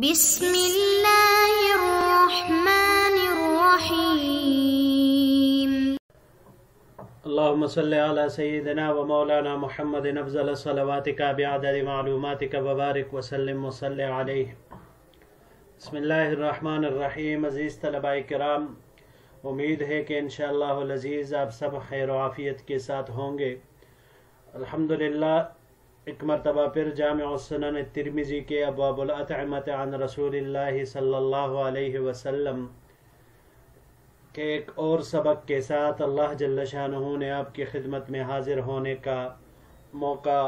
بسم اللہ الرحمن الرحیم۔ اللهم صل على سيدنا ومولانا محمد افضل صلواتك بعدد معلوماتك وبارك وسلم وصل عليه۔ بسم اللہ الرحمن الرحیم۔ عزیز طلباء کرام، امید ہے کہ انشاءاللہ العزیز آپ سب خیر و عافیت کے ساتھ ہوں گے۔ الحمدللہ ایک مرتبہ پھر جامع السنن الترمذی کے ابواب الاطعمۃ عن رسول اللہ صلی اللہ علیہ وسلم کے ایک اور سبق کے ساتھ اللہ جل شانہ نے آپ کی خدمت میں حاضر ہونے کا موقع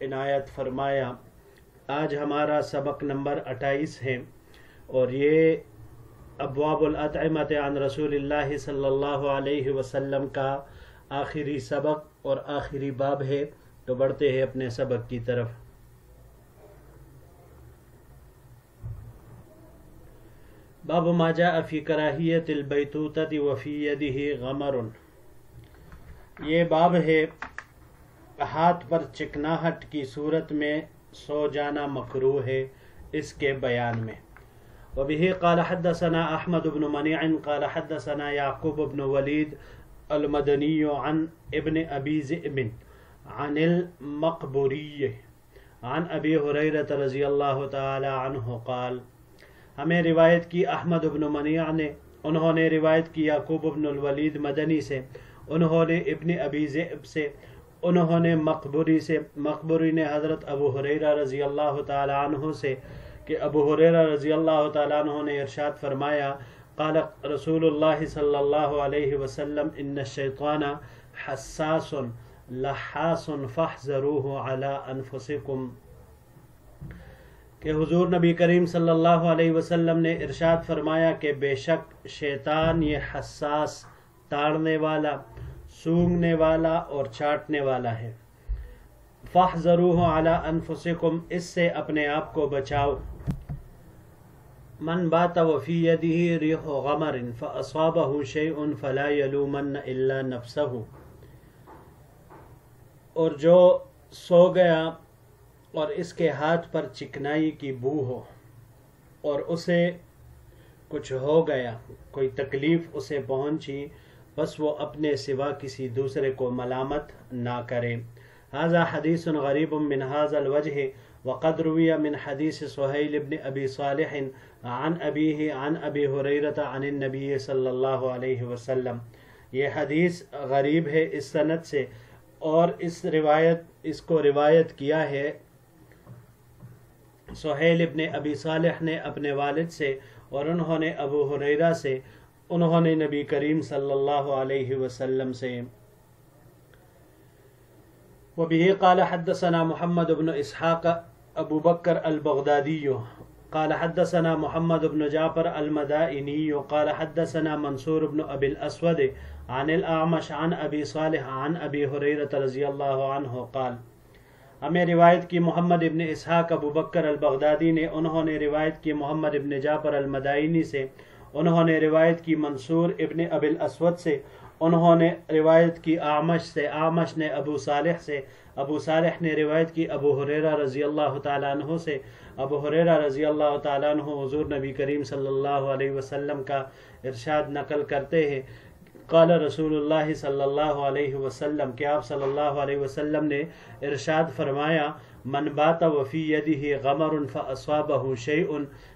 عنایت فرمایا۔ آج ہمارا سبق نمبر 28 ہے اور یہ ابواب الاطعمۃ عن رسول اللہ صلی اللہ علیہ وسلم کا آخری سبق اور آخری باب ہے۔ تو بڑھتے ہیں اپنے سبق کی طرف۔ باب ما جاء فی کراہیت البیتوتۃ وفی یدہ غمر۔ یہ باب ہے ہاتھ پر چکناہٹ کی صورت میں سو جانا مکروہ ہے، اس کے بیان میں۔ وبہ قال حدثنا احمد بن منیع قال حدثنا یعقوب بن ولید المدنی عن ابن ابی ذئب عن المقبوری عن ابی ہریرہ رضی اللہ تعالی عنہ قال۔ ہمیں روایت کی احمد بن منیع نے، انہوں نے روایت کی یعقوب بن الولید مدنی سے، انہوں نے ابن ابی ذئب سے، انہوں نے مقبوری سے، مقبوری نے حضرت ابو ہریرہ رضی اللہ تعالی عنہ سے کہ ابو ہریرہ رضی اللہ تعالی عنہ نے ارشاد فرمایا، قال رسول اللہ صلی اللہ علیہ وسلم ان الشیطان حساس لحاس فاحذروه علی انفسکم، کہ حضور نبی کریم صلی اللہ علیہ وسلم نے ارشاد فرمایا کہ بے شک شیطان یہ حساس، تاڑنے والا، سونگھنے والا اور چاٹنے والا ہے۔ فاحذروه علی انفسکم، اس سے اپنے آپ کو بچاؤ۔ من بات وفی یدہ ریح غمر فاصابہ شیء فلا یلومن الا نفسہ، اور جو سو گیا اور اس کے ہاتھ پر چکنائی کی بو ہو اور اسے کچھ ہو گیا، کوئی تکلیف اسے پہنچی، بس وہ اپنے سوا کسی دوسرے کو ملامت نہ کرے۔ ھذا حدیث غریب من ھذا الوجہ وقد روی من حدیث سہیل بن ابی صالح عن ابیہ عن ابی ہریرہ عن النبی صلی اللہ علیہ وسلم۔ یہ حدیث غریب ہے اس سند سے، اور اس کو روایت کیا ہے سہیل ابن ابی صالح نے اپنے والد سے، اور انہوں نے ابو ہریرہ سے، انہوں نے نبی کریم صلی اللہ علیہ وسلم سے۔ وبہ قال حدثنا محمد بن اسحاق ابو بکر البغدادی قال حدثنا محمد بن جعفر المدائنی قال حدثنا منصور بن ابی الاسود عن الاعمش عن ابی صالح عن ابی ہریرہ رضی اللہ عنہ قال۔ ہمیں روایت کی محمد ابن اسحاق ابو بکر البغدادی نے، انہوں نے روایت کی محمد ابن جعفر المدائنی سے، انہوں نے روایت کی منصور ابن ابی الاسود سے، انہوں نے روایت کی اعمش سے، اعمش نے ابو صالح سے، ابو صالح نے روایت کی ابو ہریرہ رضی اللہ تعالیٰ عنہ سے، ابو ہریرہ رضی اللہ تعالیٰ عنہ حضور نبی کریم صلی اللہ علیہ وسلم کا ارشاد نقل کرتے ہیں، قال رسول اللہ صلی اللہ علیہ وسلم، کہ آپ صلی اللہ علیہ وسلم نے ارشاد فرمایا، من بات وفی یدہ غمر فاصابہ شیء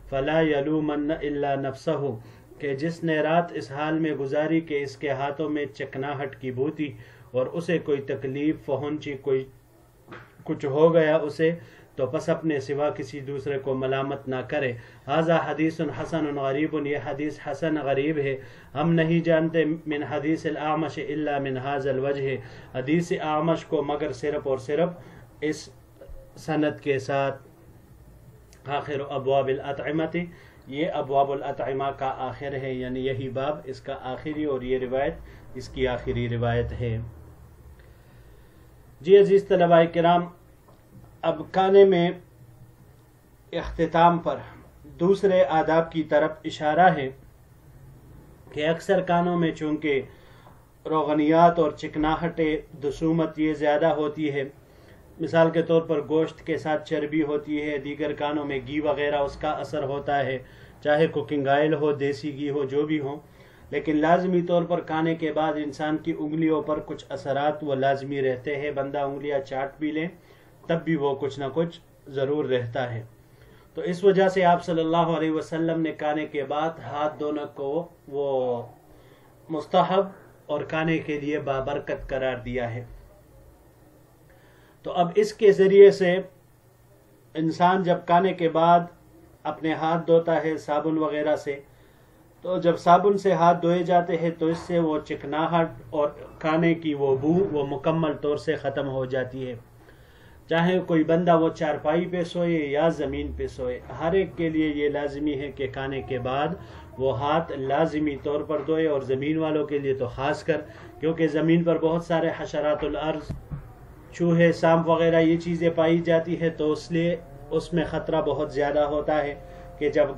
فلا یلومن الا نفسہ، کہ جس نے رات اس حال میں گزاری کہ اس کے ہاتھوں میں چکناہٹ کی بو تھی اور اسے کوئی تکلیف پہنچی، کوئی کچھ ہو گیا اسے، تو پس اپنے سوا کسی دوسرے کو ملامت نہ کرے۔ ھذا حدیث حسن غریب، یہ حدیث حسن غریب ہے، ہم نہیں جانتے من حدیث الاعمش الا من ھذا الوجہ، حدیث اعمش کو مگر صرف اور صرف اس سند کے ساتھ۔ آخر ابواب الاطعمۃ، یہ ابواب الاطعمہ کا آخر ہے، یعنی یہی باب اس کا آخری، اور یہ روایت اس کی آخری روایت ہے۔ جی عزیز طلباء کرام، اب کھانے میں اختتام پر دوسرے آداب کی طرف اشارہ ہے کہ اکثر کھانوں میں چونکہ روغنیات اور چکناہٹ دسومت یہ زیادہ ہوتی ہے، مثال کے طور پر گوشت کے ساتھ چربی ہوتی ہے، دیگر کانوں میں گھی وغیرہ اس کا اثر ہوتا ہے، چاہے کوکنگ آئل ہو، دیسی گھی ہو، جو بھی ہو، لیکن لازمی طور پر کھانے کے بعد انسان کی انگلیوں پر کچھ اثرات وہ لازمی رہتے ہیں، بندہ انگلیاں چاٹ بھی لے تب بھی وہ کچھ نہ کچھ ضرور رہتا ہے۔ تو اس وجہ سے آپ صلی اللہ علیہ وسلم نے کھانے کے بعد ہاتھ دھونے کو وہ مستحب اور کھانے کے لیے بابرکت قرار دیا ہے۔ تو اب اس کے ذریعے سے انسان جب کھانے کے بعد اپنے ہاتھ دھوتا ہے صابن وغیرہ سے، تو جب صابن سے ہاتھ دھوئے جاتے ہیں تو اس سے وہ چکناہٹ اور کھانے کی وہ بو وہ مکمل طور سے ختم ہو جاتی ہے۔ چاہے کوئی بندہ وہ چارپائی پہ سوئے یا زمین پہ سوئے، ہر ایک کے لیے یہ لازمی ہے کہ کھانے کے بعد وہ ہاتھ لازمی طور پر دھوئے، اور زمین والوں کے لیے تو خاص کر، کیونکہ زمین پر بہت سارے حشرات الارض، چوہے، سانپ وغیرہ یہ چیزیں پائی جاتی ہے، تو اس لیے اس میں خطرہ بہت زیادہ ہوتا ہے کہ جب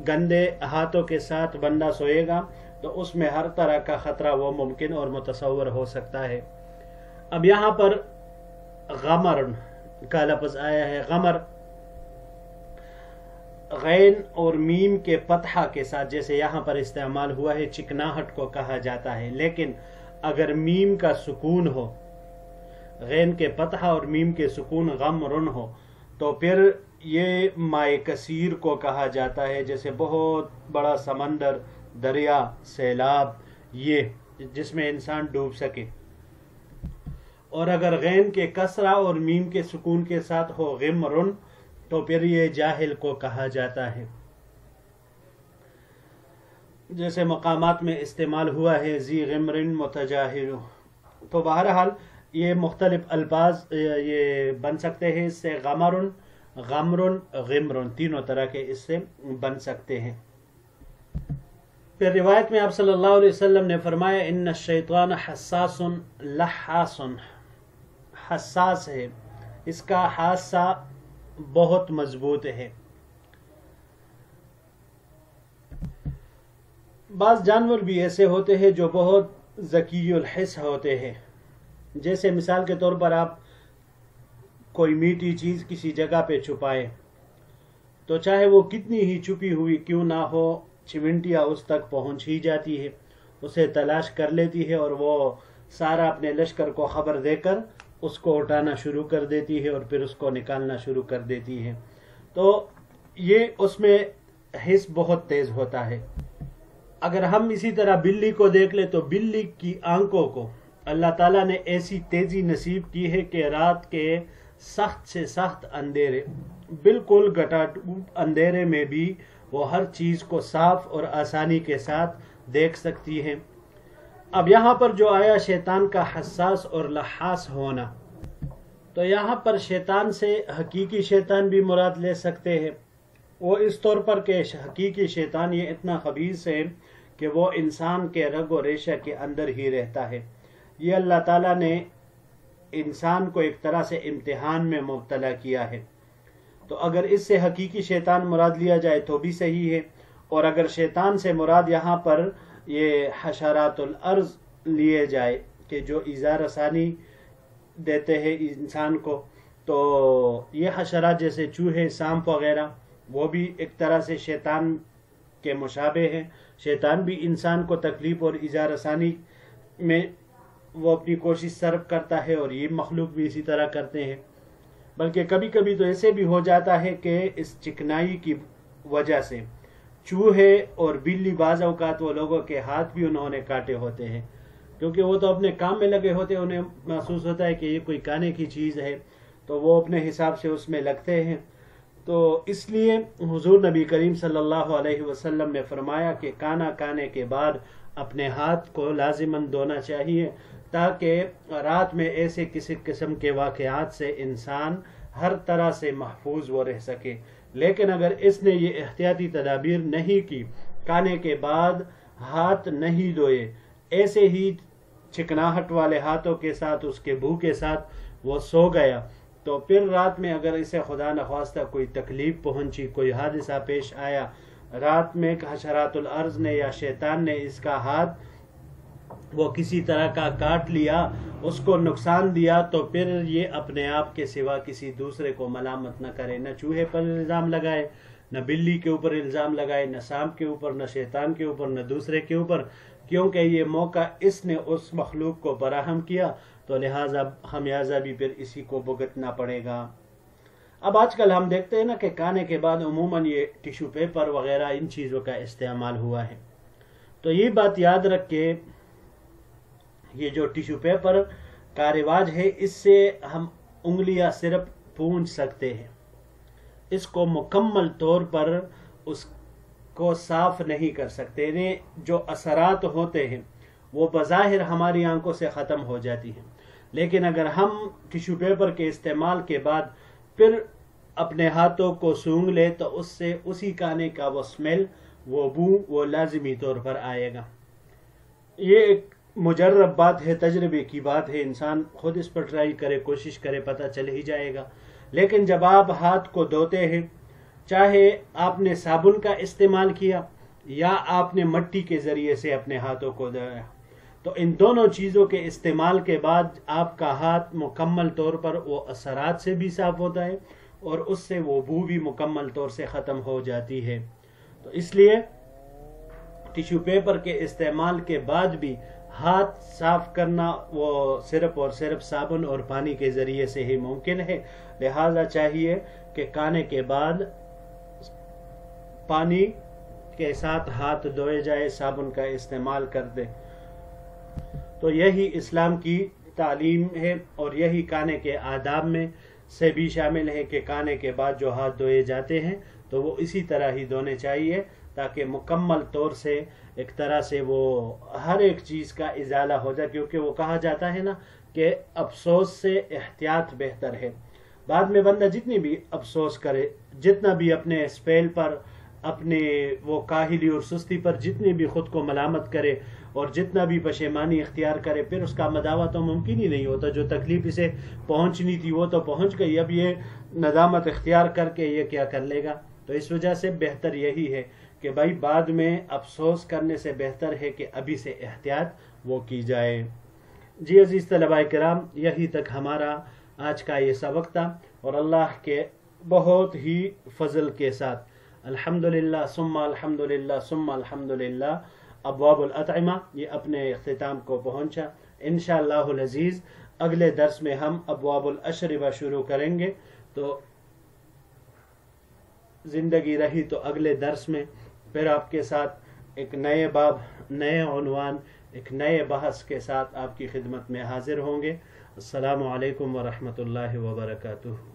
گندے ہاتھوں کے ساتھ بندہ سوئے گا تو اس میں ہر طرح کا خطرہ وہ ممکن اور متصور ہو سکتا ہے۔ اب یہاں پر غمر کا لفظ آیا ہے۔ غمر غین اور میم کے فتحہ کے ساتھ جیسے یہاں پر استعمال ہوا ہے، چکناہٹ کو کہا جاتا ہے، لیکن اگر میم کا سکون ہو، غین کے فتحہ اور میم کے سکون غمرن ہو، تو پھر یہ مائع کثیر کو کہا جاتا ہے، جیسے بہت بڑا سمندر، دریا، سیلاب، یہ جس میں انسان ڈوب سکے۔ اور اگر غین کے کسرہ اور میم کے سکون کے ساتھ ہو غمرن، تو پھر یہ جاہل کو کہا جاتا ہے، جیسے مقامات میں استعمال ہوا ہے ذی غمرن متجاہل۔ تو بہرحال یہ مختلف الفاظ یہ بن سکتے ہیں اس سے، غمرن، غمرن، غمرن، تینوں طرح کے اس سے بن سکتے ہیں۔ پھر روایت میں آپ صلی اللہ علیہ وسلم نے فرمایا ان الشیطان حساس لحاس، حساس ہے، اس کا حاسہ بہت مضبوط ہے۔ بعض جانور بھی ایسے ہوتے ہیں جو بہت ذکی الحس ہوتے ہیں، جیسے مثال کے طور پر آپ کوئی میٹھی چیز کسی جگہ پہ چھپائے تو چاہے وہ کتنی ہی چھپی ہوئی کیوں نہ ہو، چمنٹیا اس تک پہنچ ہی جاتی ہے، اسے تلاش کر لیتی ہے، اور وہ سارا اپنے لشکر کو خبر دے کر اس کو اٹھانا شروع کر دیتی ہے اور پھر اس کو نکالنا شروع کر دیتی ہے۔ تو یہ اس میں حس بہت تیز ہوتا ہے۔ اگر ہم اسی طرح بلی کو دیکھ لیں تو بلی کی آنکھوں کو اللہ تعالیٰ نے ایسی تیزی نصیب کی ہے کہ رات کے سخت سے سخت اندھیرے، بالکل گٹاٹوٹ اندھیرے میں بھی وہ ہر چیز کو صاف اور آسانی کے ساتھ دیکھ سکتی ہے۔ اب یہاں پر جو آیا شیطان کا حساس اور لحاس ہونا، تو یہاں پر شیطان سے حقیقی شیطان بھی مراد لے سکتے ہیں، وہ اس طور پر کہ حقیقی شیطان یہ اتنا خبیث ہے کہ وہ انسان کے رگ و ریشہ کے اندر ہی رہتا ہے۔ یہ اللہ تعالیٰ نے انسان کو ایک طرح سے امتحان میں مبتلا کیا ہے، تو اگر اس سے حقیقی شیطان مراد لیا جائے تو بھی صحیح ہے، اور اگر شیطان سے مراد یہاں پر یہ حشرات الارض لیے جائے کہ جو ایذا رسانی دیتے ہیں انسان کو، تو یہ حشرات جیسے چوہے، سانپ وغیرہ وہ بھی ایک طرح سے شیطان کے مشابہ ہیں۔ شیطان بھی انسان کو تکلیف اور ایذا رسانی میں وہ اپنی کوشش صرف کرتا ہے، اور یہ مخلوق بھی اسی طرح کرتے ہیں۔ بلکہ کبھی کبھی تو ایسے بھی ہو جاتا ہے کہ اس چکنائی کی وجہ سے چوہے اور بلی بعض اوقات وہ لوگوں کے ہاتھ بھی انہوں نے کاٹے ہوتے ہیں، کیونکہ وہ تو اپنے کام میں لگے ہوتے ہیں، انہیں محسوس ہوتا ہے کہ یہ کوئی کھانے کی چیز ہے تو وہ اپنے حساب سے اس میں لگتے ہیں۔ تو اس لیے حضور نبی کریم صلی اللہ علیہ وسلم نے فرمایا کہ کھانا کھانے کے بعد اپنے ہاتھ کو لازماً دھونا چاہیے، تاکہ رات میں ایسے کسی قسم کے واقعات سے انسان ہر طرح سے محفوظ وہ رہ سکے۔ لیکن اگر اس نے یہ احتیاطی تدابیر نہیں کی، کھانے کے بعد ہاتھ نہیں دھوئے، ایسے ہی چکناہٹ والے ہاتھوں کے ساتھ، اس کے بو کے ساتھ وہ سو گیا، تو پھر رات میں اگر اسے خدا نخواستہ کوئی تکلیف پہنچی، کوئی حادثہ پیش آیا، رات میں حشرات الارض نے یا شیطان نے اس کا ہاتھ وہ کسی طرح کا کاٹ لیا، اس کو نقصان دیا، تو پھر یہ اپنے آپ کے سوا کسی دوسرے کو ملامت نہ کرے، نہ چوہے پر الزام لگائے، نہ بلی کے اوپر الزام لگائے، نہ سانپ کے اوپر، نہ شیطان کے اوپر، نہ دوسرے کے اوپر، کیونکہ یہ موقع اس نے اس مخلوق کو فراہم کیا، تو لہٰذا خمیازہ بھی پھر اسی کو بھگتنا پڑے گا۔ اب آج کل ہم دیکھتے ہیں نا کہ کھانے کے بعد عموماً یہ ٹیشو پیپر وغیرہ ان چیزوں کا استعمال ہوا ہے، تو یہ بات یاد رکھ کے یہ جو ٹیشو پیپر کا رواج ہے، اس سے ہم انگلیاں صرف پونچھ سکتے ہیں، اس کو مکمل طور پر اس کو صاف نہیں کر سکتے، یعنی جو اثرات ہوتے ہیں وہ بظاہر ہماری آنکھوں سے ختم ہو جاتی ہیں، لیکن اگر ہم ٹیشو پیپر کے استعمال کے بعد پھر اپنے ہاتھوں کو سونگھ لے تو اس سے اسی کھانے کا وہ سمیل، وہ بو، وہ لازمی طور پر آئے گا۔ یہ ایک مجرب بات ہے، تجربے کی بات ہے، انسان خود اس پر ٹرائی کرے، کوشش کرے، پتہ چل ہی جائے گا۔ لیکن جب آپ ہاتھ کو دھوتے ہیں، چاہے آپ نے صابن کا استعمال کیا یا آپ نے مٹی کے ذریعے سے اپنے ہاتھوں کو دھویا، تو ان دونوں چیزوں کے استعمال کے بعد آپ کا ہاتھ مکمل طور پر وہ اثرات سے بھی صاف ہوتا ہے اور اس سے وہ بو بھی مکمل طور سے ختم ہو جاتی ہے۔ تو اس لیے ٹیشو پیپر کے استعمال کے بعد بھی ہاتھ صاف کرنا وہ صرف اور صرف صابن اور پانی کے ذریعے سے ہی ممکن ہے، لہذا چاہیے کہ کھانے کے بعد پانی کے ساتھ ہاتھ دھوئے جائے، صابن کا استعمال کر دے۔ تو یہی اسلام کی تعلیم ہے اور یہی کھانے کے آداب میں سے بھی شامل ہے کہ کھانے کے بعد جو ہاتھ دھوئے جاتے ہیں تو وہ اسی طرح ہی دھونے چاہیے، تاکہ مکمل طور سے ایک طرح سے وہ ہر ایک چیز کا ازالہ ہو جائے، کیونکہ وہ کہا جاتا ہے نا کہ افسوس سے احتیاط بہتر ہے۔ بعد میں بندہ جتنی بھی افسوس کرے، جتنا بھی اپنے اسپیل پر، اپنے وہ کاہلی اور سستی پر جتنی بھی خود کو ملامت کرے اور جتنا بھی پشیمانی اختیار کرے، پھر اس کا مداوع تو ممکن ہی نہیں ہوتا۔ جو تکلیف اسے پہنچنی تھی وہ تو پہنچ گئی، اب یہ ندامت اختیار کر کے یہ کیا کر لے گا؟ تو اس وجہ سے بہتر یہی ہے کہ بھائی بعد میں افسوس کرنے سے بہتر ہے کہ ابھی سے احتیاط وہ کی جائے۔ جی عزیز طلباء کرام، یہی تک ہمارا آج کا یہ سبق تھا، اور اللہ کے بہت ہی فضل کے ساتھ الحمدللہ ثم الحمدللہ ثم الحمدللہ ابواب الاطعمہ یہ اپنے اختتام کو پہنچا۔ انشاءاللہ العزیز اگلے درس میں ہم ابواب الاشربہ شروع کریں گے، تو زندگی رہی تو اگلے درس میں پھر آپ کے ساتھ ایک نئے باب، نئے عنوان، ایک نئے بحث کے ساتھ آپ کی خدمت میں حاضر ہوں گے۔ السلام علیکم ورحمۃ اللہ وبرکاتہ۔